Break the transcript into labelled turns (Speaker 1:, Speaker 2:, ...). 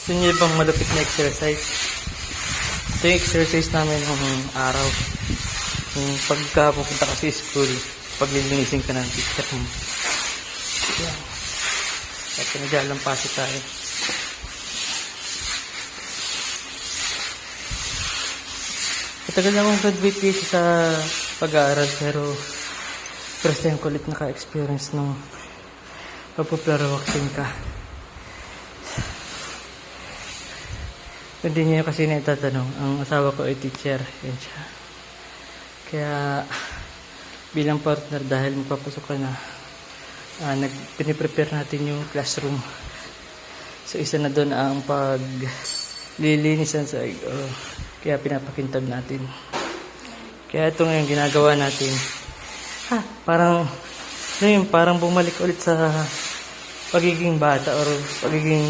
Speaker 1: Gusto niyo bang malupit na exercise? Ito yung exercise namin ng araw. Yung pagka pupunta ka sa school, paglilinisin ka ng teacher mo. Yan. At nagalampasi tayo. Matagal na akong graduate dito sa pag-aaral, pero first time ko ulit naka-experience nung pagpuplarawaksin ka. Hindi niya kasi naitatanong, ang asawa ko ay teacher, yan siya. Kaya bilang partner, dahil magpapasok ka na, piniprepare natin yung classroom. So isa na doon ang paglilinisan sa kaya pinapakintab natin. Kaya ito ngayon ginagawa natin. Parang bumalik ulit sa pagiging bata or pagiging